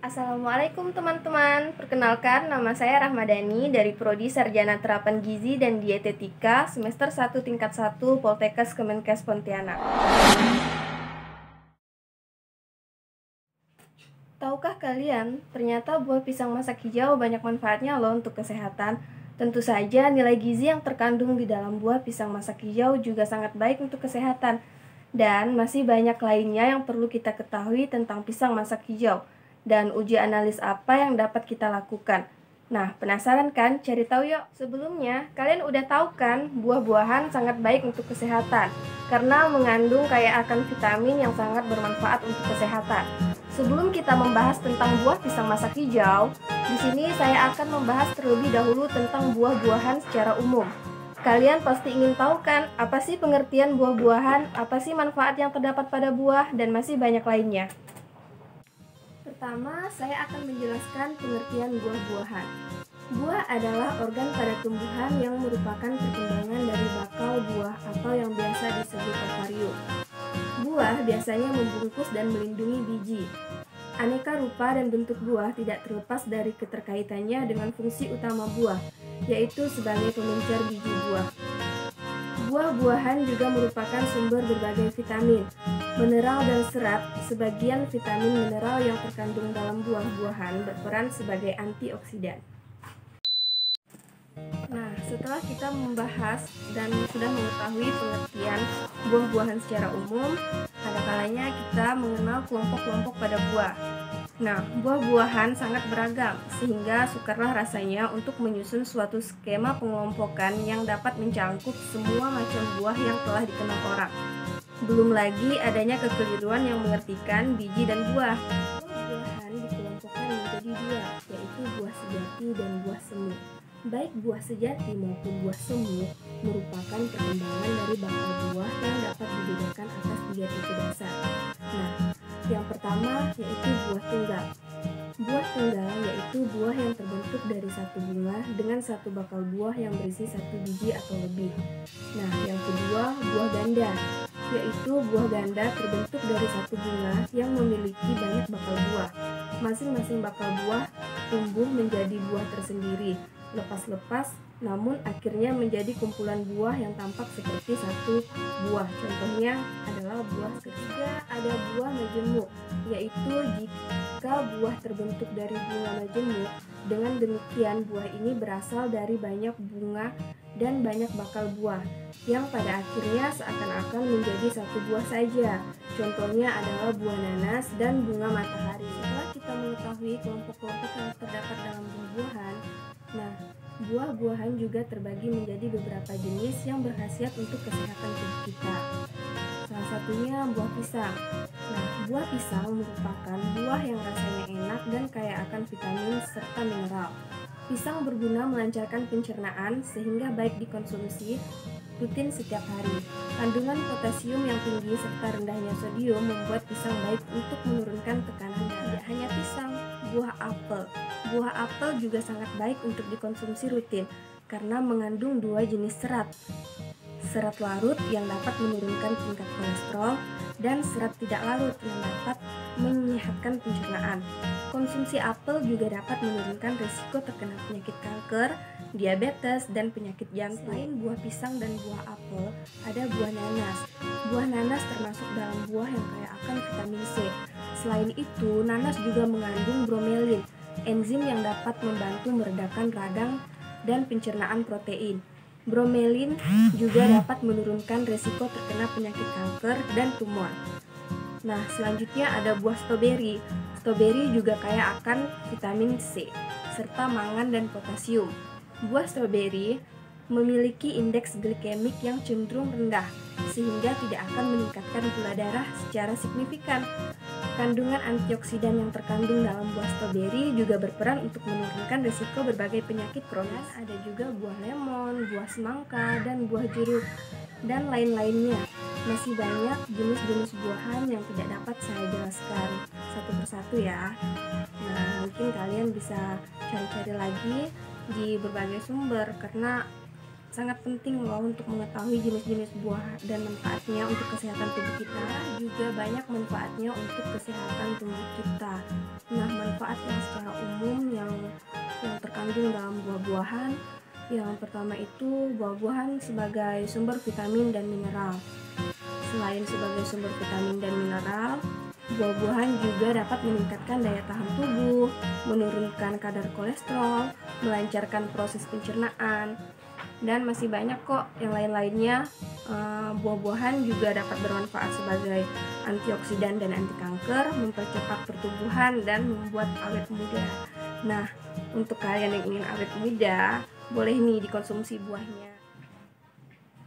Assalamualaikum teman-teman, perkenalkan nama saya Rahmadani dari Prodi Sarjana Terapan Gizi dan Dietetika semester 1 tingkat 1 Poltekkes Kemenkes Pontianak. Tahukah kalian, ternyata buah pisang masak hijau banyak manfaatnya loh untuk kesehatan. Tentu saja nilai gizi yang terkandung di dalam buah pisang masak hijau juga sangat baik untuk kesehatan. Dan masih banyak lainnya yang perlu kita ketahui tentang pisang masak hijau. Dan uji analis apa yang dapat kita lakukan. Nah, penasaran kan? Cari tahu yuk. Sebelumnya, kalian udah tahu kan buah-buahan sangat baik untuk kesehatan karena mengandung kaya akan vitamin yang sangat bermanfaat untuk kesehatan. Sebelum kita membahas tentang buah pisang masak hijau, di sini saya akan membahas terlebih dahulu tentang buah-buahan secara umum. Kalian pasti ingin tahu kan, apa sih pengertian buah-buahan, apa sih manfaat yang terdapat pada buah, dan masih banyak lainnya. Pertama, saya akan menjelaskan pengertian buah-buahan. Buah adalah organ pada tumbuhan yang merupakan perkembangan dari bakal buah atau yang biasa disebut ovarium. Buah biasanya membungkus dan melindungi biji. Aneka rupa dan bentuk buah tidak terlepas dari keterkaitannya dengan fungsi utama buah, yaitu sebagai pemencar biji buah. Buah-buahan juga merupakan sumber berbagai vitamin, mineral dan serat. Sebagian vitamin mineral yang terkandung dalam buah-buahan berperan sebagai antioksidan. Nah, setelah kita membahas dan sudah mengetahui pengertian buah-buahan secara umum, ada kalanya kita mengenal kelompok-kelompok pada buah. Nah, buah-buahan sangat beragam, sehingga sukarlah rasanya untuk menyusun suatu skema pengelompokan yang dapat mencangkup semua macam buah yang telah dikenal orang. Belum lagi adanya kekeliruan yang mengertikan biji dan buah. Buah-buahan dikelompokkan menjadi dua, yaitu buah sejati dan buah semu. Baik buah sejati maupun buah semu merupakan perkembangan dari bakal buah yang dapat dibedakan atas 3 tipe dasar. Nah, yang pertama yaitu buah tunggal. Buah tunggal yaitu buah yang terbentuk dari satu bunga dengan satu bakal buah yang berisi satu biji atau lebih. Nah, yang kedua buah ganda, yaitu buah ganda terbentuk dari satu bunga yang memiliki banyak bakal buah. Masing-masing bakal buah tumbuh menjadi buah tersendiri, lepas-lepas, namun akhirnya menjadi kumpulan buah yang tampak seperti satu buah. Contohnya adalah buah ketiga, ada buah majemuk, yaitu jika buah terbentuk dari bunga majemuk, dengan demikian buah ini berasal dari banyak bunga dan banyak bakal buah, yang pada akhirnya seakan-akan menjadi satu buah saja. Contohnya adalah buah nanas dan bunga matahari. Setelah kita mengetahui kelompok-kelompok yang terdapat dalam buah-buahan, nah, buah-buahan juga terbagi menjadi beberapa jenis yang berkhasiat untuk kesehatan tubuh kita. Salah satunya buah pisang. Nah, buah pisang merupakan buah yang rasanya enak dan kaya akan vitamin serta mineral. Pisang berguna melancarkan pencernaan sehingga baik dikonsumsi rutin setiap hari. Kandungan potasium yang tinggi serta rendahnya sodium membuat pisang baik untuk menurunkan tekanan darah. Tidak hanya pisang, buah apel. Buah apel juga sangat baik untuk dikonsumsi rutin karena mengandung 2 jenis serat. Serat larut yang dapat menurunkan tingkat kolesterol dan serat tidak larut yang dapat menyehatkan pencernaan. Konsumsi apel juga dapat menurunkan risiko terkena penyakit kanker, diabetes, dan penyakit jantung. Selain buah pisang dan buah apel, ada buah nanas. Buah nanas termasuk dalam buah yang kaya akan vitamin C. Selain itu, nanas juga mengandung bromelin, enzim yang dapat membantu meredakan radang dan pencernaan protein. Bromelin juga dapat menurunkan risiko terkena penyakit kanker dan tumor. Nah, selanjutnya ada buah stroberi. Stroberi juga kaya akan vitamin C serta mangan dan potasium. Buah stroberi memiliki indeks glikemik yang cenderung rendah sehingga tidak akan meningkatkan gula darah secara signifikan. Kandungan antioksidan yang terkandung dalam buah stroberi juga berperan untuk menurunkan risiko berbagai penyakit kronis. Ada juga buah lemon, buah semangka, dan buah jeruk, dan lain-lainnya. Masih banyak jenis-jenis buahan yang tidak dapat saya jelaskan satu persatu ya. Nah, mungkin kalian bisa cari-cari lagi di berbagai sumber karena sangat penting loh untuk mengetahui jenis-jenis buah dan manfaatnya untuk kesehatan tubuh kita. Juga banyak manfaatnya untuk kesehatan tubuh kita. Nah, manfaat yang secara umum yang terkandung dalam buah-buahan, yang pertama itu buah-buahan sebagai sumber vitamin dan mineral. Selain sebagai sumber vitamin dan mineral, buah-buahan juga dapat meningkatkan daya tahan tubuh, menurunkan kadar kolesterol, melancarkan proses pencernaan, dan masih banyak kok yang lain-lainnya. Buah-buahan juga dapat bermanfaat sebagai antioksidan dan anti kanker, mempercepat pertumbuhan, dan membuat awet muda. Nah, untuk kalian yang ingin awet muda, boleh nih dikonsumsi buahnya.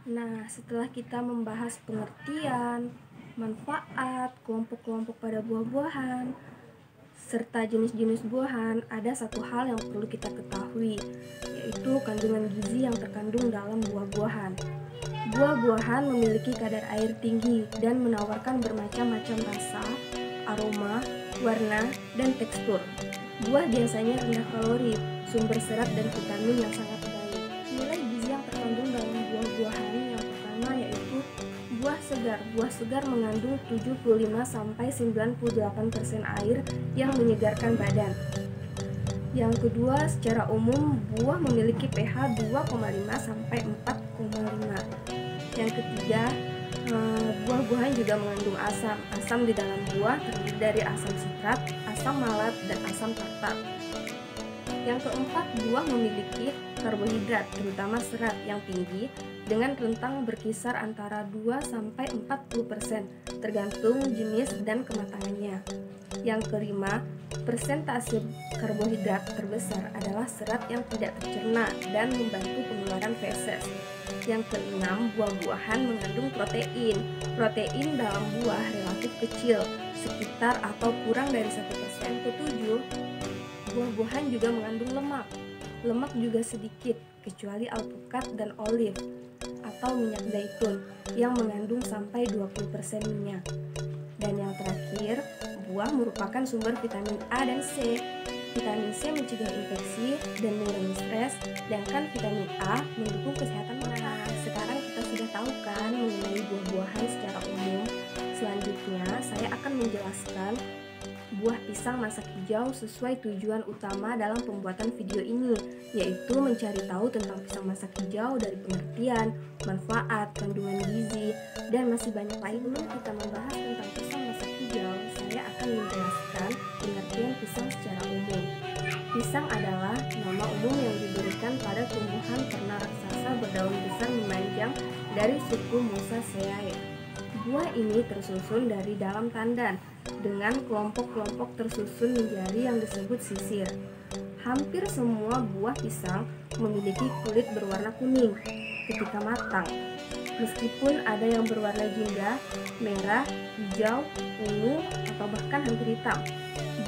Nah, setelah kita membahas pengertian, manfaat, kelompok-kelompok pada buah-buahan, serta jenis-jenis buahan, ada satu hal yang perlu kita ketahui, yaitu kandungan gizi yang terkandung dalam buah-buahan. Buah-buahan memiliki kadar air tinggi dan menawarkan bermacam-macam rasa, aroma, warna, dan tekstur. Buah biasanya rendah kalori, sumber serat dan vitamin yang sangat baik. Nilai gizi yang terkandung dalam buah-buahan yang pertama yaitu buah segar. Buah segar mengandung 75-98% air yang menyegarkan badan. Yang kedua, secara umum buah memiliki pH 2,5-4,5. Yang ketiga, buah-buahan juga mengandung asam. Asam di dalam buah terdiri dari asam sitrat, asam malat, dan asam tartar. Yang keempat, buah memiliki karbohidrat, terutama serat yang tinggi, dengan rentang berkisar antara 2-40%, tergantung jenis dan kematangannya. Yang kelima, persentase karbohidrat terbesar adalah serat yang tidak tercerna dan membantu pengeluaran feses. Yang keenam, buah-buahan mengandung protein. Protein dalam buah relatif kecil, sekitar atau kurang dari 1%. Ketujuh, buah-buahan juga mengandung lemak. Lemak juga sedikit, kecuali alpukat dan olive atau minyak zaitun yang mengandung sampai 20% minyak. Dan yang terakhir, buah merupakan sumber vitamin A dan C. Vitamin C mencegah infeksi dan mengurangi stres, sedangkan vitamin A mendukung kesehatan mata. Sekarang kita sudah tahu kan mengenai buah-buahan secara umum. Selanjutnya, saya akan menjelaskan buah pisang masak hijau sesuai tujuan utama dalam pembuatan video ini, yaitu mencari tahu tentang pisang masak hijau dari pengertian, manfaat, kandungan gizi, dan masih banyak lain. Sebelum kita membahas tentang pisang masak hijau, saya akan menjelaskan pengertian pisang secara umum. Pisang adalah nama umum yang diberikan pada tumbuhan ternak raksasa berdaun besar memanjang dari suku Musaceae. Buah ini tersusun dari dalam tandan dengan kelompok-kelompok tersusun menjadi yang disebut sisir. Hampir semua buah pisang memiliki kulit berwarna kuning ketika matang, meskipun ada yang berwarna jingga, merah, hijau, ungu, atau bahkan hampir hitam.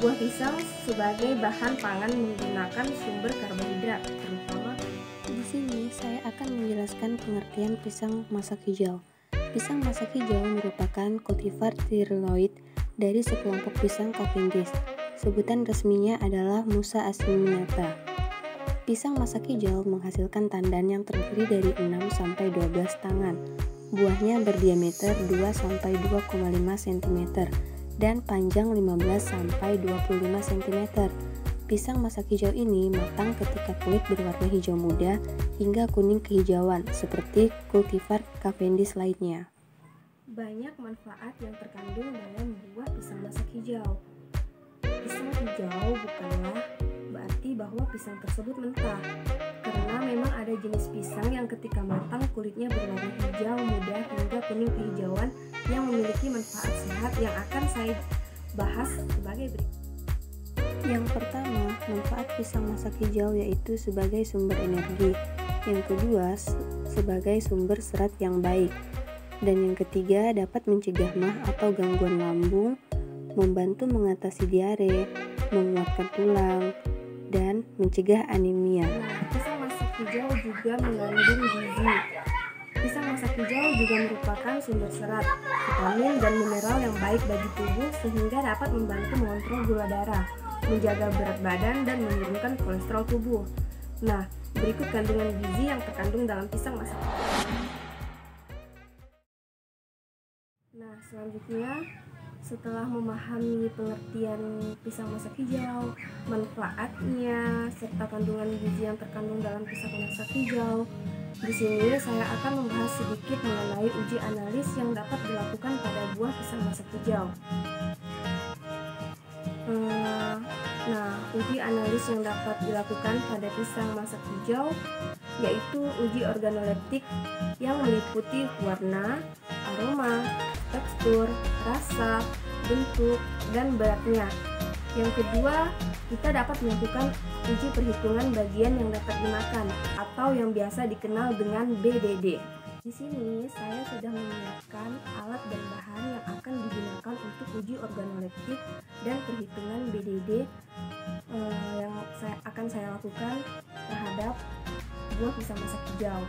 Buah pisang sebagai bahan pangan menggunakan sumber karbohidrat, terutama. Di sini saya akan menjelaskan pengertian pisang masak hijau. Pisang masak hijau merupakan cultivar tiroid dari sekelompok pisang Cavendish. Sebutan resminya adalah Musa acuminata. Pisang masak hijau menghasilkan tandan yang terdiri dari 6-12 tangan. Buahnya berdiameter 2-2,5 cm dan panjang 15-25 cm. Pisang masak hijau ini matang ketika kulit berwarna hijau muda hingga kuning kehijauan seperti cultivar Cavendish lainnya. Banyak manfaat yang terkandung dalam buah pisang masak hijau. Pisang hijau bukanlah berarti bahwa pisang tersebut mentah, karena memang ada jenis pisang yang ketika matang kulitnya berwarna hijau muda hingga kuning kehijauan yang memiliki manfaat sehat yang akan saya bahas sebagai berikut. Yang pertama, manfaat pisang masak hijau yaitu sebagai sumber energi. Yang kedua, sebagai sumber serat yang baik. Dan yang ketiga, dapat mencegah mah atau gangguan lambung, membantu mengatasi diare, menguatkan tulang, dan mencegah anemia. Pisang masak hijau juga mengandung gizi. Pisang masak hijau juga merupakan sumber serat, vitamin, dan mineral yang baik bagi tubuh sehingga dapat membantu mengontrol gula darah, menjaga berat badan, dan menurunkan kolesterol tubuh. Nah, berikut kandungan gizi yang terkandung dalam pisang masak hijau. Nah, selanjutnya setelah memahami pengertian pisang masak hijau, manfaatnya, serta kandungan gizi yang terkandung dalam pisang masak hijau, di sini saya akan membahas sedikit mengenai uji analis yang dapat dilakukan pada buah pisang masak hijau. Nah, uji analis yang dapat dilakukan pada pisang masak hijau yaitu uji organoleptik yang meliputi warna, aroma, tekstur, rasa, bentuk, dan beratnya. Yang kedua, kita dapat melakukan uji perhitungan bagian yang dapat dimakan atau yang biasa dikenal dengan BDD. Di sini saya sudah menyiapkan alat dan bahan yang akan digunakan untuk uji organoleptik dan perhitungan BDD yang akan saya lakukan terhadap buah pisang masak hijau.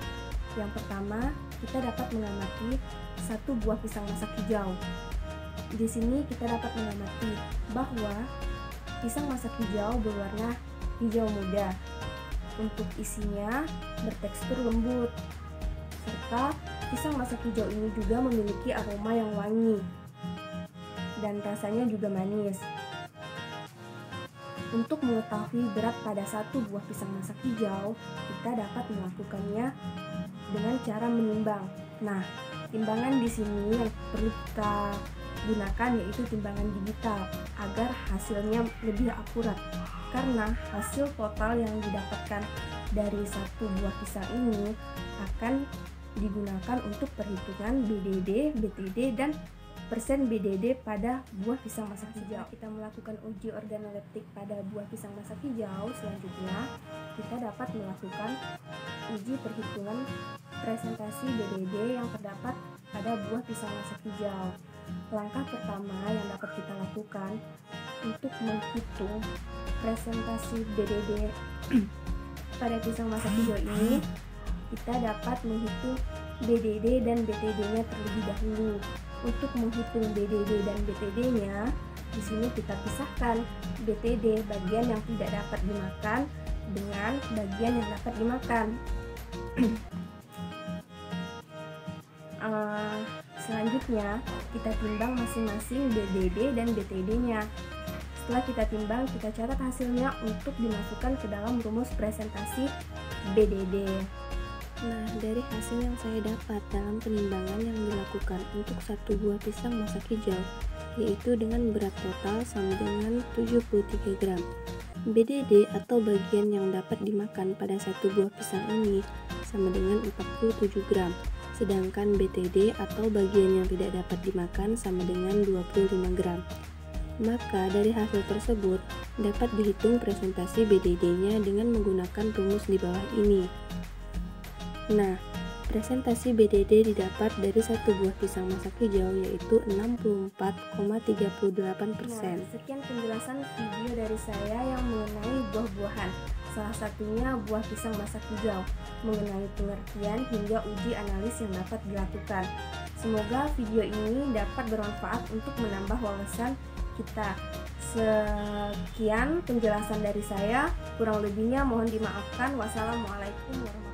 Yang pertama, kita dapat mengamati satu buah pisang masak hijau. Di sini kita dapat mengamati bahwa pisang masak hijau berwarna hijau muda. Untuk isinya bertekstur lembut. Serta pisang masak hijau ini juga memiliki aroma yang wangi dan rasanya juga manis. Untuk mengetahui berat pada satu buah pisang masak hijau, kita dapat melakukannya dengan cara menimbang. Nah, timbangan di sini yang perlu kita gunakan yaitu timbangan digital agar hasilnya lebih akurat. Karena hasil total yang didapatkan dari satu buah pisang ini akan digunakan untuk perhitungan BDD, BTD, dan persen BDD pada buah pisang masak hijau. Kita melakukan uji organoleptik pada buah pisang masak hijau. Selanjutnya, kita dapat melakukan uji perhitungan presentasi BDD yang terdapat pada buah pisang masak hijau. Langkah pertama yang dapat kita lakukan untuk menghitung presentasi BDD pada pisang masak hijau ini, kita dapat menghitung BDD dan BTD-nya terlebih dahulu. Untuk menghitung BDD dan BTD-nya, di sini kita pisahkan BTD bagian yang tidak dapat dimakan dengan bagian yang dapat dimakan. Selanjutnya, kita timbang masing-masing BDD dan BTD-nya. Setelah kita timbang, kita catat hasilnya untuk dimasukkan ke dalam rumus presentasi BDD. Nah, dari hasil yang saya dapat dalam penimbangan yang dilakukan untuk satu buah pisang masak hijau, yaitu dengan berat total sama dengan 73 gram. BDD atau bagian yang dapat dimakan pada satu buah pisang ini sama dengan 47 gram. Sedangkan BTD atau bagian yang tidak dapat dimakan sama dengan 25 gram. Maka dari hasil tersebut dapat dihitung presentasi BDD-nya dengan menggunakan rumus di bawah ini. Nah, presentasi BDD didapat dari satu buah pisang masak hijau yaitu 64,38%. Nah, sekian penjelasan video dari saya yang mengenai buah-buahan. Salah satunya buah pisang masak hijau, mengenai pengertian hingga uji analis yang dapat dilakukan. Semoga video ini dapat bermanfaat untuk menambah wawasan kita. Sekian penjelasan dari saya, kurang lebihnya mohon dimaafkan. Wassalamualaikum warahmatullahi wabarakatuh.